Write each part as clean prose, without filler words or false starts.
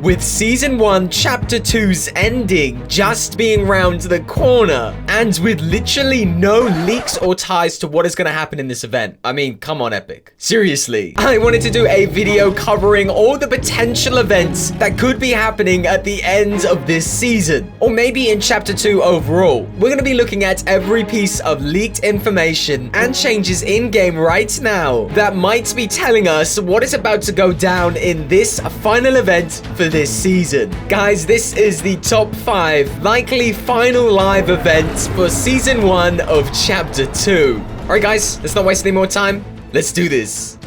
With Season 1 Chapter 2's ending just being round the corner, and with literally no leaks or ties to what is going to happen in this event. I mean, come on, Epic. Seriously. I wanted to do a video covering all the potential events that could be happening at the end of this season, or maybe in Chapter 2 overall. We're going to be looking at every piece of leaked information and changes in-game right now that might be telling us what is about to go down in this final event for this season. Guys, this is the top 5 likely final live events for Season 1 of Chapter 2. Alright guys, let's not waste any more time. Let's do this.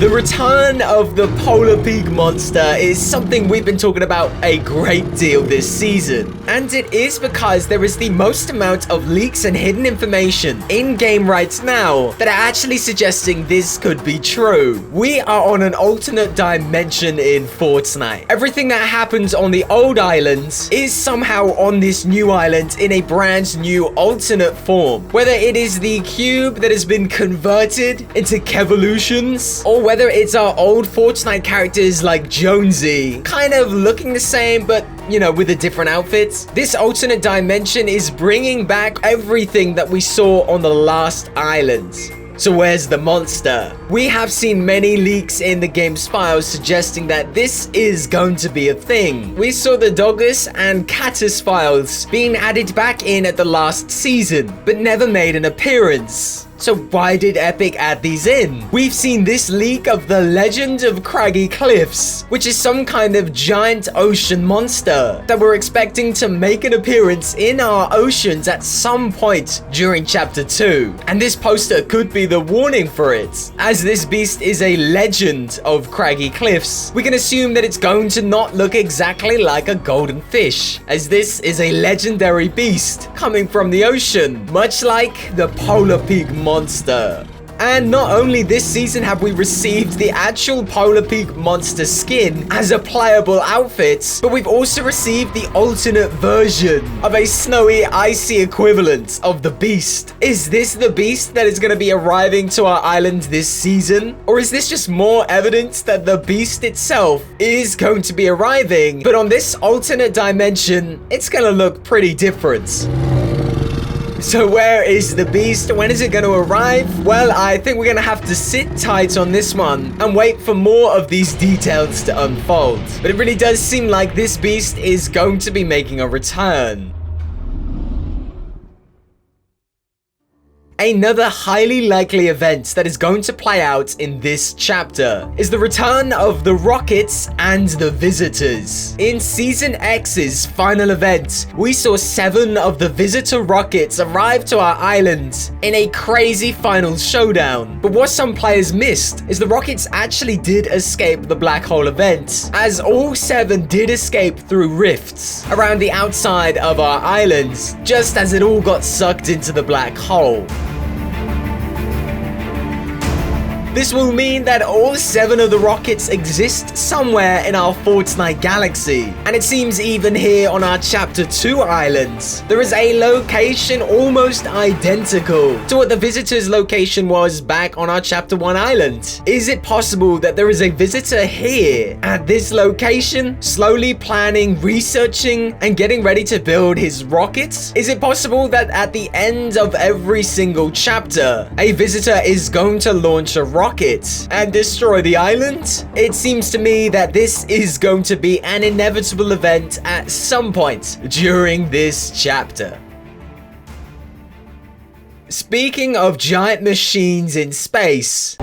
The return of the Polar Peak monster is something we've been talking about a great deal this season. And it is because there is the most amount of leaks and hidden information in-game right now that are actually suggesting this could be true. We are on an alternate dimension in Fortnite. Everything that happens on the old islands is somehow on this new island in a brand new alternate form. Whether it is the cube that has been converted into Kevolutions, or whether it's our old Fortnite characters like Jonesy, kind of looking the same, but you know, with a different outfit. This alternate dimension is bringing back everything that we saw on the last island. So where's the monster? We have seen many leaks in the game's files suggesting that this is going to be a thing. We saw the Dogus and Catus files being added back in at the last season, but never made an appearance. So why did Epic add these in? We've seen this leak of the Legend of Craggy Cliffs, which is some kind of giant ocean monster that we're expecting to make an appearance in our oceans at some point during Chapter 2. And this poster could be the warning for it. As this beast is a legend of Craggy Cliffs, we can assume that it's going to not look exactly like a golden fish, as this is a legendary beast coming from the ocean, much like the Polar Peak monster. And not only this season have we received the actual Polar Peak monster skin as a playable outfit, but we've also received the alternate version of a snowy, icy equivalent of the beast. Is this the beast that is going to be arriving to our island this season? Or is this just more evidence that the beast itself is going to be arriving, but on this alternate dimension, it's going to look pretty different? So where is the beast? When is it going to arrive? Well, I think we're going to have to sit tight on this one and wait for more of these details to unfold. But it really does seem like this beast is going to be making a return. Another highly likely event that is going to play out in this chapter is the return of the rockets and the visitors. In Season X's final event, we saw 7 of the visitor rockets arrive to our island in a crazy final showdown. But what some players missed is the rockets actually did escape the black hole event, as all 7 did escape through rifts around the outside of our islands, just as it all got sucked into the black hole. This will mean that all 7 of the rockets exist somewhere in our Fortnite galaxy. And it seems even here on our Chapter 2 islands, there is a location almost identical to what the visitor's location was back on our Chapter 1 island. Is it possible that there is a visitor here at this location, slowly planning, researching, and getting ready to build his rockets? Is it possible that at the end of every single chapter, a visitor is going to launch a rocket and destroy the island? It seems to me that this is going to be an inevitable event at some point during this chapter. Speaking of giant machines in space,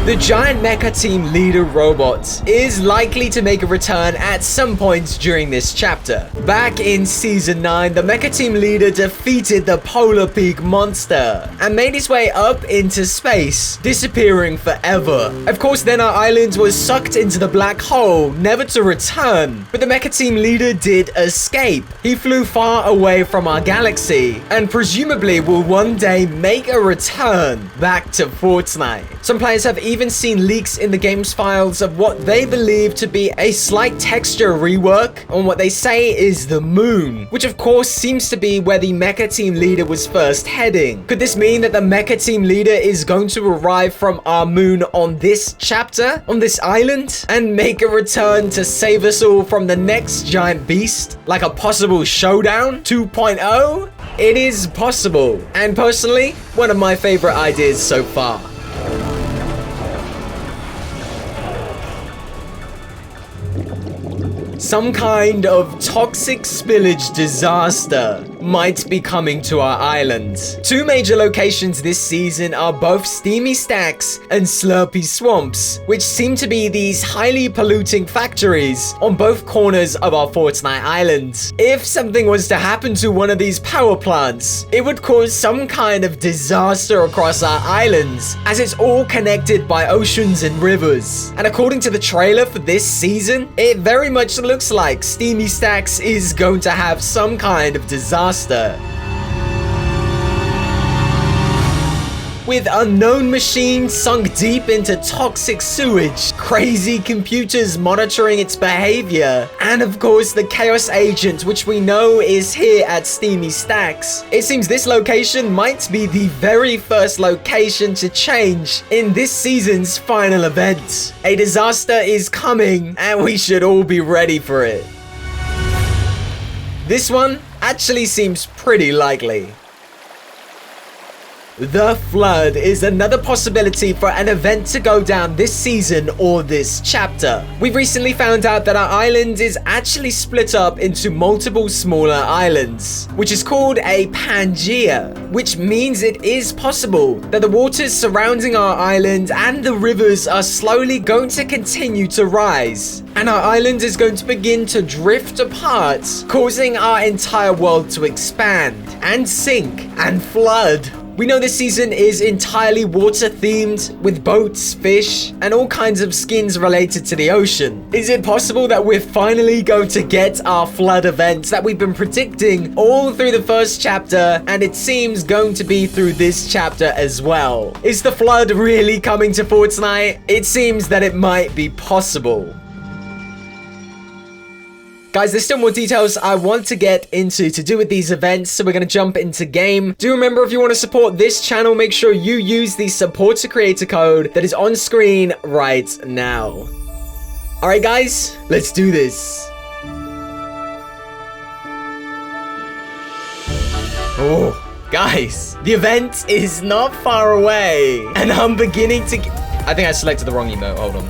the giant mecha team leader robot is likely to make a return at some point during this chapter. Back in Season 9, the mecha team leader defeated the Polar Peak monster and made his way up into space, disappearing forever. Of course, then our island was sucked into the black hole, never to return. But the mecha team leader did escape. He flew far away from our galaxy and presumably will one day make a return back to Fortnite. Some players have even even seen leaks in the game's files of what they believe to be a slight texture rework on what they say is the moon, which of course seems to be where the Mecha team leader was first heading. Could this mean that the Mecha team leader is going to arrive from our moon on this chapter, on this island, and make a return to save us all from the next giant beast, like a possible showdown 2.0? It is possible, and personally, one of my favorite ideas so far. Some kind of toxic spillage disaster might be coming to our island. Two major locations this season are both Steamy Stacks and Slurpy Swamps, which seem to be these highly polluting factories on both corners of our Fortnite island. If something was to happen to one of these power plants, it would cause some kind of disaster across our islands, as it's all connected by oceans and rivers. And according to the trailer for this season, it very much looks like Steamy Stacks is going to have some kind of disaster. With unknown machines sunk deep into toxic sewage, crazy computers monitoring its behavior, and of course the Chaos Agent, which we know is here at Steamy Stacks. It seems this location might be the very first location to change in this season's final event. A disaster is coming, and we should all be ready for it. This one actually seems pretty likely. The Flood is another possibility for an event to go down this season or this chapter. We've recently found out that our island is actually split up into multiple smaller islands, which is called a Pangea, which means it is possible that the waters surrounding our island and the rivers are slowly going to continue to rise, and our island is going to begin to drift apart, causing our entire world to expand and sink and flood. We know this season is entirely water themed, with boats, fish, and all kinds of skins related to the ocean. Is it possible that we're finally going to get our flood event that we've been predicting all through the first chapter, and it seems going to be through this chapter as well? Is the flood really coming to Fortnite? It seems that it might be possible. Guys, there's still more details I want to get into to do with these events, so we're going to jump into game. Do remember, if you want to support this channel, make sure you use the support to creator code that is on screen right now. All right, guys, let's do this. Oh, guys, the event is not far away, and I'm beginning to... I think I selected the wrong emote. Hold on.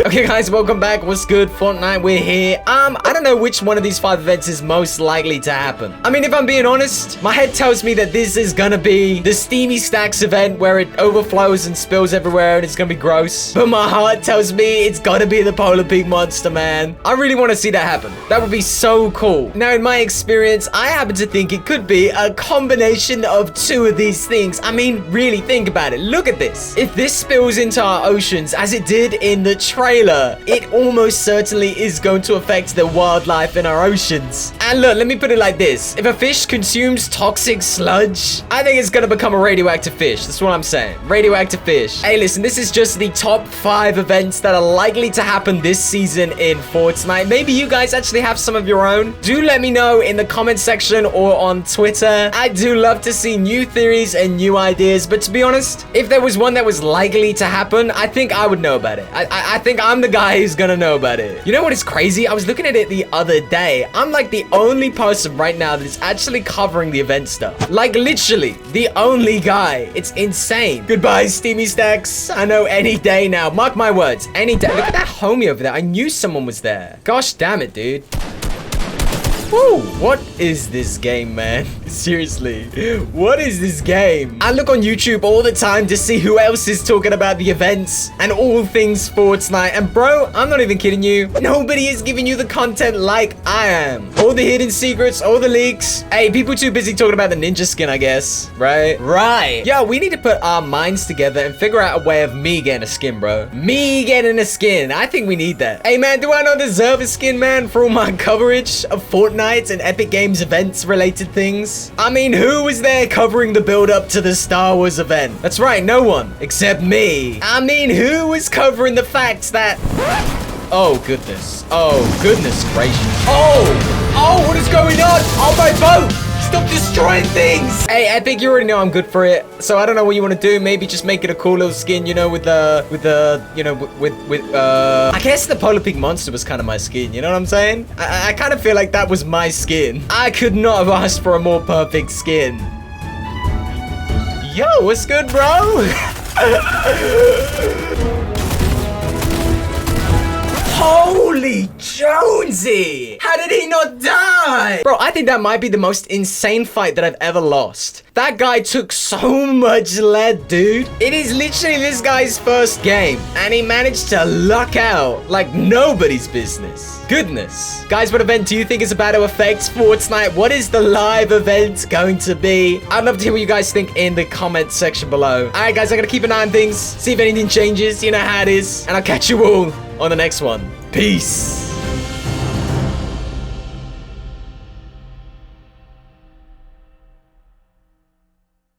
Okay, guys, welcome back. What's good, Fortnite? We're here. I don't know which one of these 5 events is most likely to happen. I mean, if I'm being honest, my head tells me that this is gonna be the Steamy Stacks event where it overflows and spills everywhere and it's gonna be gross. But my heart tells me it's gotta be the Polar Pig monster, man. I really want to see that happen. That would be so cool. Now, in my experience, I happen to think it could be a combination of 2 of these things. I mean, really think about it. Look at this. If this spills into our oceans, as it did in the trailer, it almost certainly is going to affect the wildlife in our oceans. And look, let me put it like this. If a fish consumes toxic sludge, I think it's gonna become a radioactive fish. That's what I'm saying. Radioactive fish. Hey, listen, this is just the top 5 events that are likely to happen this season in Fortnite. Maybe you guys actually have some of your own. Do let me know in the comment section or on Twitter. I do love to see new theories and new ideas, but to be honest, if there was one that was likely to happen, I think I would know about it. I think I'm the guy who's gonna know about it. You know what is crazy? I was looking at it the other day. I'm like the only person right now that's actually covering the event stuff. Like literally the only guy. It's insane. Goodbye, Steamy Stacks. I know any day now. Mark my words. Any day. Look at that homie over there. I knew someone was there. Gosh damn it, dude. Woo! What is this game, man? Seriously, what is this game? I look on YouTube all the time to see who else is talking about the events and all things Fortnite. And bro, I'm not even kidding you. Nobody is giving you the content like I am. All the hidden secrets, all the leaks. Hey, people too busy talking about the ninja skin, I guess. Right? Right. Yo, we need to put our minds together and figure out a way of me getting a skin, bro. Me getting a skin. I think we need that. Hey, man, do I not deserve a skin, man, for all my coverage of Fortnite Fortnite and Epic Games events related things. I mean, who was there covering the build up to the Star Wars event? That's right, no one, except me. I mean, who was covering the fact that... Oh, goodness. Oh, goodness gracious. Oh, what is going on? Oh, my boat! Stop destroying things! Hey, Epic, you already know I'm good for it. So I don't know what you want to do. Maybe just make it a cool little skin, you know, with I guess the Polar Pig monster was kind of my skin, you know what I'm saying? I kind of feel like that was my skin. I could not have asked for a more perfect skin. Yo, what's good, bro? Holy Jonesy! How did he not die? Bro, I think that might be the most insane fight that I've ever lost. That guy took so much lead, dude. It is literally this guy's first game, and he managed to luck out like nobody's business. Goodness. Guys, what event do you think is about to affect Fortnite? What is the live event going to be? I'd love to hear what you guys think in the comment section below. All right, guys, I gotta keep an eye on things, see if anything changes. You know how it is. And I'll catch you all on the next one. Peace.